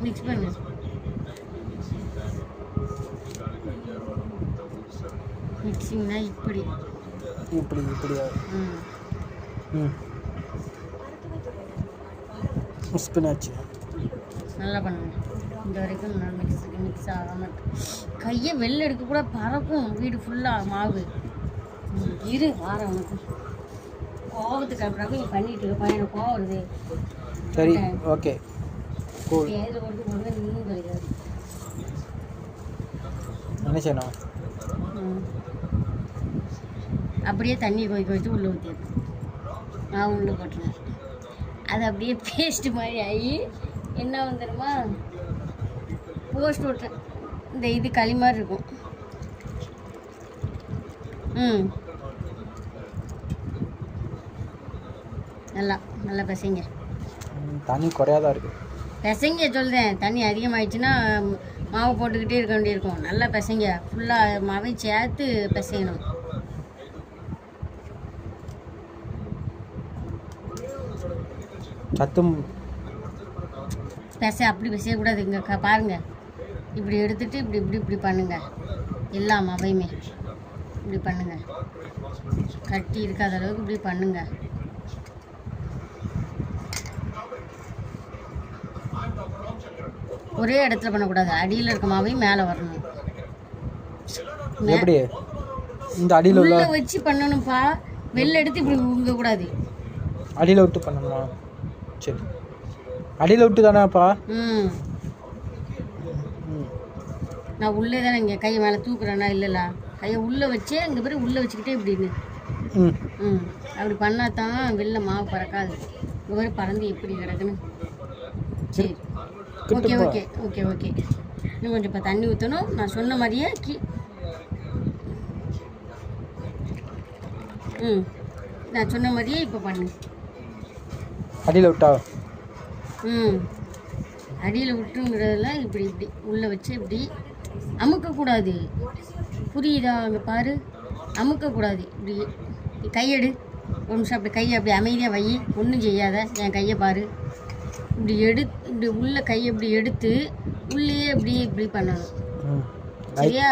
Mix பண்ணு. மிக்சிங்னா இப்படி இப்படி இப்படியா? மிக்ஸ் பண்ணாச்சு. நல்லா பண்ணுங்க. இந்த வரைக்கும் நான் மிக்ஸ் ஆகாமல் கையை வெளில எடுக்க கூட பறக்கும் வீடு ஃபுல்லாக மாவு. இரு வார உனக்கு கோபத்துக்கு அப்புறம் நீ பண்ணிட்டு பையனை கோவம் வருது. சரி ஓகே இதில் கொண்டு போங்க இன்னும் கிடைக்காது. என்ன செய்யணும்? அப்படியே தண்ணி கொதிக்க வச்சு உள்ளே ஊற்றிடும். நான் உள்ளே போட்டுருவேன். அது அப்படியே பேஸ்ட்டு மாதிரி ஆகி என்ன வந்துடுமா போஸ்ட் விட்றேன். இந்த இது களி மாதிரி இருக்கும். நல்லா நல்லா பிசைங்க. தண்ணி குறையாதான் இருக்கு. பிசைங்க சொல்கிறேன். தண்ணி அதிகமாகிடுச்சுன்னா மாவு போட்டுக்கிட்டே இருக்க வேண்டியிருக்கும். நல்லா பிசைங்க. ஃபுல்லாக மாவை சேர்த்து பிசையணும். சத்தும் அப்படி பிசையக்கூடாது. இங்கே பாருங்கள். இப்படி எடுத்துட்டு இப்படி இப்படி இப்படி பண்ணுங்கள். எல்லா மாவையுமே இப்படி பண்ணுங்கள். கட்டி இருக்காத அளவுக்கு இப்படி பண்ணுங்கள். ஒரே இடத்துல பண்ணக்கூடாது. அடியில் இருக்க மாவையும் மேலே வரணும். எப்படி இந்த அடியில் உள்ள வச்சு பண்ணணும்ப்பா. வெளில எடுத்து இப்படி ஊங்கக்கூடாது. அடியில் விட்டு பண்ணணுமா? சரி அடியில் விட்டு தானேப்பா. நான் உள்ளே தானே இங்கே கையை மேலே தூக்குறேன்னா இல்லைல்ல. கையை உள்ளே வச்சு இங்கே பிறகு உள்ளே வச்சுக்கிட்டே இப்படின்னு அப்படி பண்ணால் தான் வெளில மாவு பறக்காது. இந்த மாதிரி பறந்து எப்படி கிடக்குன்னு. சரி ஓகே ஓகே ஓகே ஓகே. இன்னும் கொஞ்சம் இப்போ தண்ணி ஊற்றணும். நான் சொன்ன மாதிரியே நான் சொன்ன மாதிரியே இப்போ பண்ணு. அடியில் விட்டா? அடியில் விட்டுங்கிறதுல இப்படி இப்படி உள்ளே வச்சு இப்படி அமுக்கக்கூடாது. புரியுதா? அங்கே பாரு, அமுக்கக்கூடாது. இப்படி கையெடு. ஒரு நிமிஷம் அப்படி கையை அப்படி அமைதியாக வை. ஒன்றும் செய்யாத. என் கையை பாரு. இப்படி இப்படி உள்ள கையை இப்படி எடுத்து உள்ளே இப்படி இப்படி பண்ணணும். சரியா?